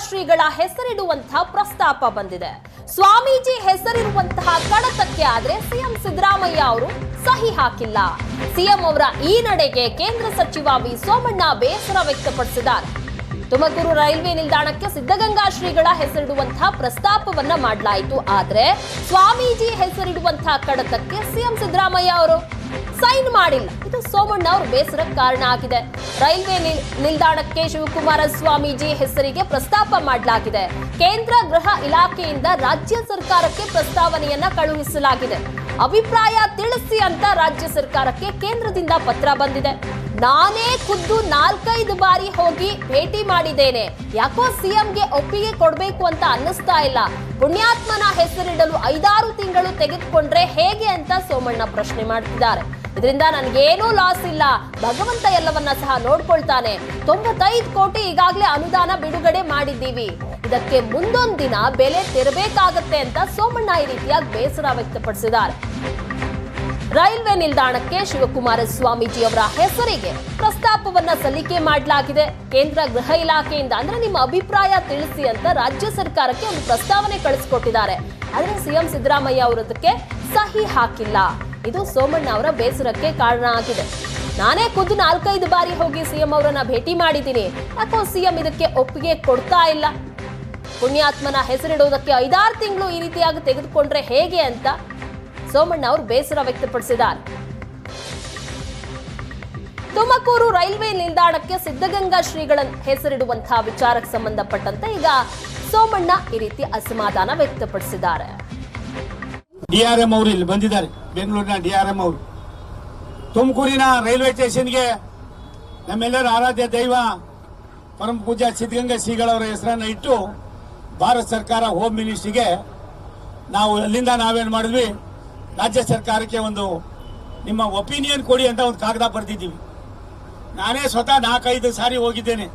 ಶ್ರೀಗಳ ಹೆಸರಿಡುವಂತಹ ಪ್ರಸ್ತಾಪ ಬಂದಿದೆ. ಸ್ವಾಮೀಜಿ ಹೆಸರಿರುವಂತಹ ಕಡತಕ್ಕೆ ಆದ್ರೆ ಸಿಎಂ ಸಿದ್ದರಾಮಯ್ಯ ಅವರು ಸಹಿ ಹಾಕಿಲ್ಲ. ಸಿಎಂ ಅವರ ಈ ನಡೆಗೆ ಕೇಂದ್ರ ಸಚಿವ ವಿ ಸೋಮಣ್ಣ ಬೇಸರ ವ್ಯಕ್ತಪಡಿಸಿದ್ದಾರೆ. ತುಮಕೂರು ರೈಲ್ವೆ ನಿಲ್ದಾಣಕ್ಕೆ ಸಿದ್ಧಗಂಗಾ ಶ್ರೀಗಳ ಹೆಸರಿಡುವಂತಹ ಪ್ರಸ್ತಾಪವನ್ನ ಮಾಡಲಾಯಿತು. ಆದ್ರೆ ಸ್ವಾಮೀಜಿ ಹೆಸರಿಡುವಂತಹ ಕಡತಕ್ಕೆ ಸಿಎಂ ಸಿದ್ದರಾಮಯ್ಯ ಅವರು ಸೈನ್ ಮಾಡಿಲ್ಲ. ಇದು ಸೋಮಣ್ಣ ಅವರ ಬೇಸರಕ್ಕೆ ಕಾರಣ ಆಗಿದೆ. ರೈಲ್ವೆ ನಿಲ್ದಾಣಕ್ಕೆ ಶಿವಕುಮಾರ ಸ್ವಾಮೀಜಿ ಹೆಸರಿಗೆ ಪ್ರಸ್ತಾಪ ಮಾಡಲಾಗಿದೆ. ಕೇಂದ್ರ ಗೃಹ ಇಲಾಖೆಯಿಂದ ರಾಜ್ಯ ಸರ್ಕಾರಕ್ಕೆ ಪ್ರಸ್ತಾವನೆಯನ್ನ ಕಳುಹಿಸಲಾಗಿದೆ. ಅಭಿಪ್ರಾಯ ತಿಳಿಸಿ ಅಂತ ರಾಜ್ಯ ಸರ್ಕಾರಕ್ಕೆ ಕೇಂದ್ರದಿಂದ ಪತ್ರ ಬಂದಿದೆ. ನಾನೇ ಖುದ್ದು 4-5 ಬಾರಿ ಹೋಗಿ ಭೇಟಿ ಮಾಡಿದ್ದೇನೆ. ಯಾಕೋ ಸಿಎಂಗೆ ಒಪ್ಪಿಗೆ ಕೊಡಬೇಕು ಅಂತ ಅನ್ನಿಸ್ತಾ ಇಲ್ಲ. ಪುಣ್ಯಾತ್ಮನ ಹೆಸರಿಡಲು 5-6 ತಿಂಗಳು ತೆಗೆದುಕೊಂಡ್ರೆ ಹೇಗೆ ಅಂತ ಸೋಮಣ್ಣ ಪ್ರಶ್ನೆ ಮಾಡ್ತಿದ್ದಾರೆ. ಇದರಿಂದ ನನಗೇನೂ ಲಾಸ್ ಇಲ್ಲ, ಭಗವಂತ ಎಲ್ಲವನ್ನ ಸಹ ನೋಡ್ಕೊಳ್ತಾನೆ. 95 ಕೋಟಿ ಈಗಾಗಲೇ ಅನುದಾನ ಬಿಡುಗಡೆ ಮಾಡಿದ್ದೀವಿ. ಇದಕ್ಕೆ ಮುಂದೊಂದು ದಿನ ಬೆಲೆ ತೆರಬೇಕಾಗತ್ತೆ ಅಂತ ಸೋಮಣ್ಣ ಈ ರೀತಿಯಾಗಿ ಬೇಸರ ವ್ಯಕ್ತಪಡಿಸಿದ್ದಾರೆ. ರೈಲ್ವೆ ನಿಲ್ದಾಣಕ್ಕೆ ಶಿವಕುಮಾರ ಸ್ವಾಮೀಜಿ ಅವರ ಹೆಸರಿಗೆ ಪ್ರಸ್ತಾಪವನ್ನ ಸಲ್ಲಿಕೆ ಮಾಡಲಾಗಿದೆ. ಕೇಂದ್ರ ಗೃಹ ಇಲಾಖೆಯಿಂದ ಅಂದ್ರೆ ನಿಮ್ಮ ಅಭಿಪ್ರಾಯ ತಿಳಿಸಿ ಅಂತ ರಾಜ್ಯ ಸರ್ಕಾರಕ್ಕೆ ಒಂದು ಪ್ರಸ್ತಾವನೆ ಕಳಿಸಿಕೊಟ್ಟಿದ್ದಾರೆ. ಆದ್ರೆ ಸಿಎಂ ಸಿದ್ದರಾಮಯ್ಯ ಅವರದಕ್ಕೆ ಸಹಿ ಹಾಕಿಲ್ಲ. ಇದು ಸೋಮಣ್ಣ ಅವರ ಬೇಸರಕ್ಕೆ ಕಾರಣ ಆಗಿದೆ. ನಾನೇ ಖುದ್ದು 4-5 ಬಾರಿ ಹೋಗಿ ಸಿಎಂ ಅವರನ್ನ ಭೇಟಿ ಮಾಡಿದ್ದೀನಿ. ಯಾಕೋ ಸಿಎಂ ಇದಕ್ಕೆ ಒಪ್ಪಿಗೆ ಕೊಡ್ತಾ ಇಲ್ಲ. ಪುಣ್ಯಾತ್ಮನ ಹೆಸರಿಡುವುದಕ್ಕೆ 5-6 ತಿಂಗಳು ಈ ರೀತಿಯಾಗಿ ತೆಗೆದುಕೊಂಡ್ರೆ ಹೇಗೆ ಅಂತ ಸೋಮಣ್ಣ ಅವರು ಬೇಸರ ವ್ಯಕ್ತಪಡಿಸಿದ್ದಾರೆ. ತುಮಕೂರು ರೈಲ್ವೆ ನಿಲ್ದಾಣಕ್ಕೆ ಸಿದ್ಧಗಂಗಾ ಶ್ರೀಗಳ ಹೆಸರಿಡುವಂತಹ ವಿಚಾರಕ್ಕೆ ಸಂಬಂಧಪಟ್ಟಂತೆ ಈಗ ಸೋಮಣ್ಣ ಈ ರೀತಿ ಅಸಮಾಧಾನ ವ್ಯಕ್ತಪಡಿಸಿದ್ದಾರೆ. ಡಿಆರ್ಎಂ ಅವರು ಇಲ್ಲಿ ಬಂದಿದ್ದಾರೆ, ಬೆಂಗಳೂರಿನ ಡಿಆರ್ಎಂ ಅವರು. ತುಮಕೂರಿನ ರೈಲ್ವೆ ಸ್ಟೇಷನ್ಗೆ ನಮ್ಮೆಲ್ಲರ ಆರಾಧ್ಯ ದೈವ ಪರಮ ಪೂಜ್ಯ ಸಿದ್ಧಗಂಗಾ ಶ್ರೀಗಳವರ ಹೆಸರನ್ನ ಇಟ್ಟು ಭಾರತ ಸರ್ಕಾರ ಹೋಮ್ ಮಿನಿಸ್ಟ್ರಿಗೆ ನಾವು ಅಲ್ಲಿಂದ ನಾವೇನು ಮಾಡಿದ್ವಿ, ರಾಜ್ಯ ಸರ್ಕಾರಕ್ಕೆ ಒಂದು ನಿಮ್ಮ ಒಪಿನಿಯನ್ ಕೊಡಿ ಅಂತ ಒಂದು ಕಾಗದ ಬರೆದಿದ್ದೀವಿ. ನಾನೇ ಸ್ವತಃ 4-5 ಸಾರಿ ಹೋಗಿದ್ದೇನೆ.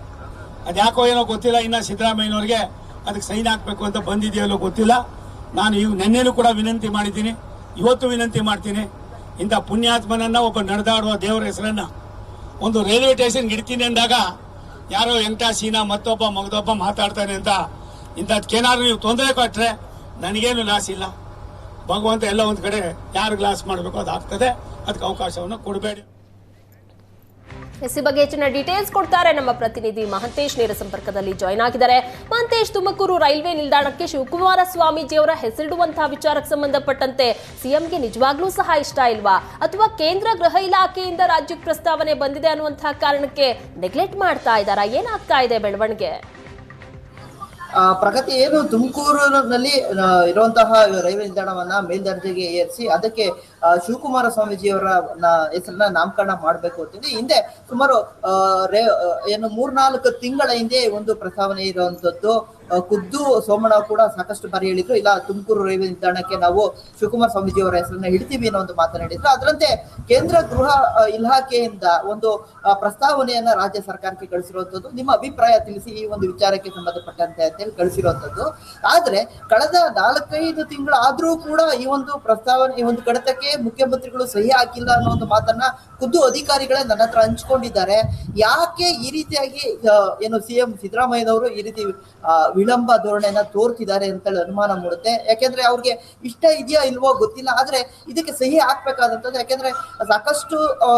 ಅದ್ಯಾಕೋ ಏನೋ ಗೊತ್ತಿಲ್ಲ, ಇನ್ನ ಸಿದ್ದರಾಮಯ್ಯನವ್ರಿಗೆ ಅದಕ್ಕೆ ಸೈನ್ ಹಾಕಬೇಕು ಅಂತ ಬಂದಿದೆಯಲ್ಲೋ ಗೊತ್ತಿಲ್ಲ. ನಾನು ಈಗ ನೆನ್ನೆನೂ ಕೂಡ ವಿನಂತಿ ಮಾಡಿದ್ದೀನಿ, ಇವತ್ತು ವಿನಂತಿ ಮಾಡ್ತೀನಿ. ಇಂಥ ಪುಣ್ಯಾತ್ಮನನ್ನ ಒಬ್ಬ ನಡೆದಾಡುವ ದೇವರ ಹೆಸರನ್ನ ಒಂದು ರೈಲ್ವೆ ಸ್ಟೇಷನ್ಗೆ ಇಡ್ತೀನಿ ಅಂದಾಗ ಯಾರೋ ಸೀನಾ ಮಗದೊಬ್ಬ ಮಾತಾಡ್ತಾನೆ ಅಂತ ಇಂಥದ್ಕೇನಾದ್ರು ನೀವು ತೊಂದರೆ ಕೊಟ್ಟರೆ ನನಗೇನು ಲಾಸ್ ಇಲ್ಲ. ಭಗವಂತ ಎಲ್ಲ ಒಂದು ಕಡೆ ಯಾರು ಲಾಸ್ ಮಾಡಬೇಕು ಅದು ಆಗ್ತದೆ, ಅದಕ್ಕೆ ಅವಕಾಶವನ್ನು ಕೊಡಬೇಡಿ. ಈ ಬಗ್ಗೆ ಹೆಚ್ಚಿನ ಡೀಟೇಲ್ಸ್ ಕೊಡ್ತಾರೆ ನಮ್ಮ ಪ್ರತಿನಿಧಿ ಮಹಂತೇಶ್. ನೇರ ಸಂಪರ್ಕದಲ್ಲಿ ಜಾಯ್ನ್ ಆಗಿದ್ದಾರೆ. ಮಹಂತೇಶ್, ತುಮಕೂರು ರೈಲ್ವೆ ನಿಲ್ದಾಣಕ್ಕೆ ಶಿವಕುಮಾರ ಸ್ವಾಮೀಜಿ ಅವರ ಹೆಸರಿಡುವಂತಹ ವಿಚಾರಕ್ಕೆ ಸಂಬಂಧಪಟ್ಟಂತೆ ಸಿಎಂಗೆ ನಿಜವಾಗ್ಲೂ ಸಹ ಇಷ್ಟ ಇಲ್ವಾ, ಅಥವಾ ಕೇಂದ್ರ ಗೃಹ ಇಲಾಖೆಯಿಂದ ರಾಜ್ಯಕ್ಕೆ ಪ್ರಸ್ತಾವನೆ ಬಂದಿದೆ ಅನ್ನುವಂತಹ ಕಾರಣಕ್ಕೆ ನೆಗ್ಲೆಕ್ಟ್ ಮಾಡ್ತಾ ಇದ್ದಾರಾ? ಏನಾಗ್ತಾ ಇದೆ ಬೆಳವಣಿಗೆ? ಪ್ರಗತಿ ಏನು, ತುಮಕೂರಿನಲ್ಲಿ ಇರುವಂತಹ ರೈಲ್ವೆ ನಿಲ್ದಾಣವನ್ನ ಮೇಲ್ದರ್ಜೆಗೆ ಏರಿಸಿ ಅದಕ್ಕೆ ಶಿವಕುಮಾರ ಸ್ವಾಮೀಜಿಯವರ ಹೆಸರನ್ನ ನಾಮಕರಣ ಮಾಡಬೇಕು ಅಂತೇಳಿ ಹಿಂದೆ ಸುಮಾರು 3-4 ತಿಂಗಳ ಹಿಂದೆ ಒಂದು ಪ್ರಸ್ತಾವನೆ ಇರುವಂತದ್ದು. ಖುದ್ದು ಸೋಮಣ್ಣ ಕೂಡ ಸಾಕಷ್ಟು ಬಾರಿ ಹೇಳಿದ್ರು, ಇಲ್ಲ ತುಮಕೂರು ರೈಲ್ವೆ ನಿಲ್ದಾಣಕ್ಕೆ ನಾವು ಶಿವಕುಮಾರ ಸ್ವಾಮೀಜಿ ಅವರ ಹೆಸರನ್ನ ಹಿಡ್ತೀವಿ ಅನ್ನೋ ಒಂದು ಮಾತನಾಡಿದ್ರು. ಅದರಂತೆ ಕೇಂದ್ರ ಗೃಹ ಇಲಾಖೆಯಿಂದ ಒಂದು ಪ್ರಸ್ತಾವನೆಯನ್ನ ರಾಜ್ಯ ಸರ್ಕಾರಕ್ಕೆ ಕಳಿಸಿರುವಂತದ್ದು. ನಿಮ್ಮ ಅಭಿಪ್ರಾಯ ತಿಳಿಸಿ ಈ ಒಂದು ವಿಚಾರಕ್ಕೆ ಸಂಬಂಧಪಟ್ಟಂತೆ ಅಂತೇಳಿ ಕಳಿಸಿರುವಂತದ್ದು. ಆದ್ರೆ ಕಳೆದ 4-5 ತಿಂಗಳು ಆದ್ರೂ ಕೂಡ ಈ ಒಂದು ಪ್ರಸ್ತಾವನೆ, ಈ ಒಂದು ಕಡತಕ್ಕೆ ಮುಖ್ಯಮಂತ್ರಿಗಳು ಸಹಿ ಹಾಕಿಲ್ಲ ಅನ್ನೋ ಒಂದು ಮಾತನ್ನ ಖುದ್ದು ಅಧಿಕಾರಿಗಳೇ ನನ್ನ ಹತ್ರ ಹಂಚ್ಕೊಂಡಿದ್ದಾರೆ. ಯಾಕೆ ಈ ರೀತಿಯಾಗಿ ಏನು ಸಿಎಂ ಸಿದ್ದರಾಮಯ್ಯನವರು ಈ ರೀತಿ ವಿಳಂಬ ಧೋರಣೆಯನ್ನ ತೋರ್ತಿದ್ದಾರೆ ಅಂತ ಅನುಮಾನ ಮೂಡುತ್ತೆ. ಯಾಕೆಂದ್ರೆ ಅವ್ರಿಗೆ ಇಷ್ಟ ಇದೆಯಾ ಇಲ್ವೋ ಗೊತ್ತಿಲ್ಲ, ಆದ್ರೆ ಇದಕ್ಕೆ ಸಹಿ ಹಾಕ್ಬೇಕಾದಂತದ್ದು. ಯಾಕೆಂದ್ರೆ ಸಾಕಷ್ಟು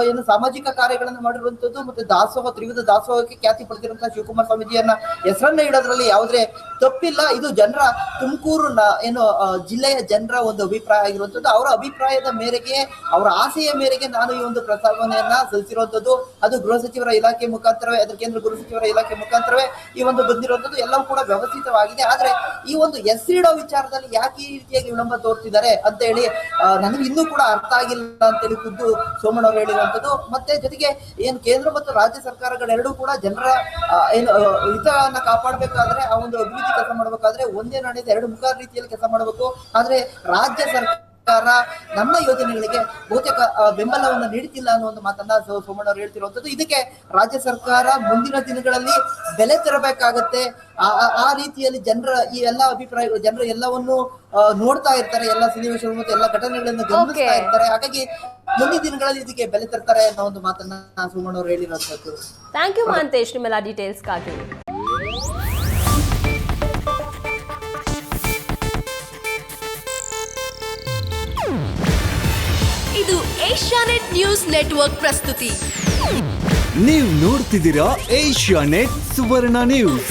ಏನು ಸಾಮಾಜಿಕ ಕಾರ್ಯಗಳನ್ನು ಮಾಡಿರುವಂತದ್ದು, ಮತ್ತೆ ದಾಸೋಹ, ತ್ರಿವಿಧ ದಾಸೋಹಕ್ಕೆ ಖ್ಯಾತಿ ಪಡೆದಿರುವಂತಹ ಶಿವಕುಮಾರ ಸ್ವಾಮೀಜಿಯನ್ನ ಹೆಸರನ್ನ ಇಡೋದ್ರಲ್ಲಿ ಯಾವುದೇ ತಪ್ಪಿಲ್ಲ. ಇದು ಜನರ, ತುಮಕೂರು ಏನು ಜಿಲ್ಲೆಯ ಜನರ ಒಂದು ಅಭಿಪ್ರಾಯ ಆಗಿರುವಂತದ್ದು. ಅವರ ಅಭಿಪ್ರಾಯದ ಮೇರೆಗೆ, ಅವರ ಆಸೆಯ ಮೇರೆಗೆ ನಾನು ಈ ಒಂದು ಪ್ರಸ್ತಾವನೆಯನ್ನ ಸಲ್ಲಿಸಿರುವಂತದ್ದು. ಅದು ಗೃಹ ಸಚಿವರ ಇಲಾಖೆ ಮುಖಾಂತರವೇ, ಅದ್ರ ಕೇಂದ್ರ ಗೃಹ ಸಚಿವರ ಇಲಾಖೆ ಮುಖಾಂತರವೇ ಈ ಒಂದು ಬಂದಿರುವಂತದ್ದು. ಎಲ್ಲವೂ ಕೂಡ ವ್ಯವಸ್ಥಿತವಾಗಿದೆ. ಆದ್ರೆ ಈ ಒಂದು ಹೆಸರಿಡೋ ವಿಚಾರದಲ್ಲಿ ಯಾಕೆ ಈ ರೀತಿಯಾಗಿ ವಿಳಂಬ ತೋರ್ತಿದ್ದಾರೆ ಅಂತ ಹೇಳಿ ನನಗೆ ಇನ್ನೂ ಕೂಡ ಅರ್ಥ ಆಗಿಲ್ಲ ಅಂತೇಳಿ ಖುದ್ದು ಸೋಮಣ್ಣ ಅವರು ಹೇಳಿರುವಂತದ್ದು. ಮತ್ತೆ ಜೊತೆಗೆ ಏನ್ ಕೇಂದ್ರ ಮತ್ತು ರಾಜ್ಯ ಸರ್ಕಾರಗಳೆರಡೂ ಕೂಡ ಜನರ ಏನು ಹಿತವನ್ನ ಕಾಪಾಡಬೇಕಾದ್ರೆ, ಆ ಒಂದು ಅಭಿವೃದ್ಧಿ ಕೆಲಸ ಮಾಡಬೇಕಾದ್ರೆ ಒಂದೇ ನಾಣ್ಯದ 2 ಮುಖ ರೀತಿಯಲ್ಲಿ ಕೆಲಸ ಮಾಡಬೇಕು. ಆದ್ರೆ ರಾಜ್ಯ ಸರ್ಕಾರ ನಮ್ಮ ಯೋಜನೆಗಳಿಗೆ ಬಹುತೇಕ ಬೆಂಬಲವನ್ನು ನೀಡುತ್ತಿಲ್ಲ ಅನ್ನೋ ಒಂದು ಮಾತನ್ನ ಸೋಮಣ್ಣ ಅವರು ಹೇಳ್ತಿರುವಂತದ್ದು. ಇದಕ್ಕೆ ರಾಜ್ಯ ಸರ್ಕಾರ ಮುಂದಿನ ದಿನಗಳಲ್ಲಿ ಬೆಲೆ ತೆರಬೇಕಾಗತ್ತೆ. ಆ ರೀತಿಯಲ್ಲಿ ಜನರ ಈ ಎಲ್ಲಾ ಅಭಿಪ್ರಾಯಗಳು, ಜನರು ಎಲ್ಲವನ್ನು ನೋಡ್ತಾ ಇರ್ತಾರೆ, ಎಲ್ಲ ಸನ್ನಿವೇಶಗಳು ಮತ್ತು ಎಲ್ಲ ಘಟನೆಗಳನ್ನು ಗಮನಿಸ್ತಾ ಇರ್ತಾರೆ. ಹಾಗಾಗಿ ಮುಂದಿನ ದಿನಗಳಲ್ಲಿ ಇದಕ್ಕೆ ಬೆಲೆ ತರ್ತಾರೆ ಅನ್ನೋ ಒಂದು ಮಾತನ್ನ ಸೋಮಣ್ಣ ಅವರು ಹೇಳಿರುವಂತದ್ದು. ಥ್ಯಾಂಕ್ ಯು ಮಹಂತೇಶ್, ನಿಮ್ಮೆಲ್ಲ ಡೀಟೇಲ್ಸ್ಗಾಗಿ. ಇದು ಏಷ್ಯಾನೆಟ್ ನ್ಯೂಸ್ ನೆಟ್ವರ್ಕ್ ಪ್ರಸ್ತುತಿ. ನೀವು ನೋಡ್ತಿದ್ದೀರಾ ಏಷ್ಯಾನೆಟ್ ಸುವರ್ಣ ನ್ಯೂಸ್.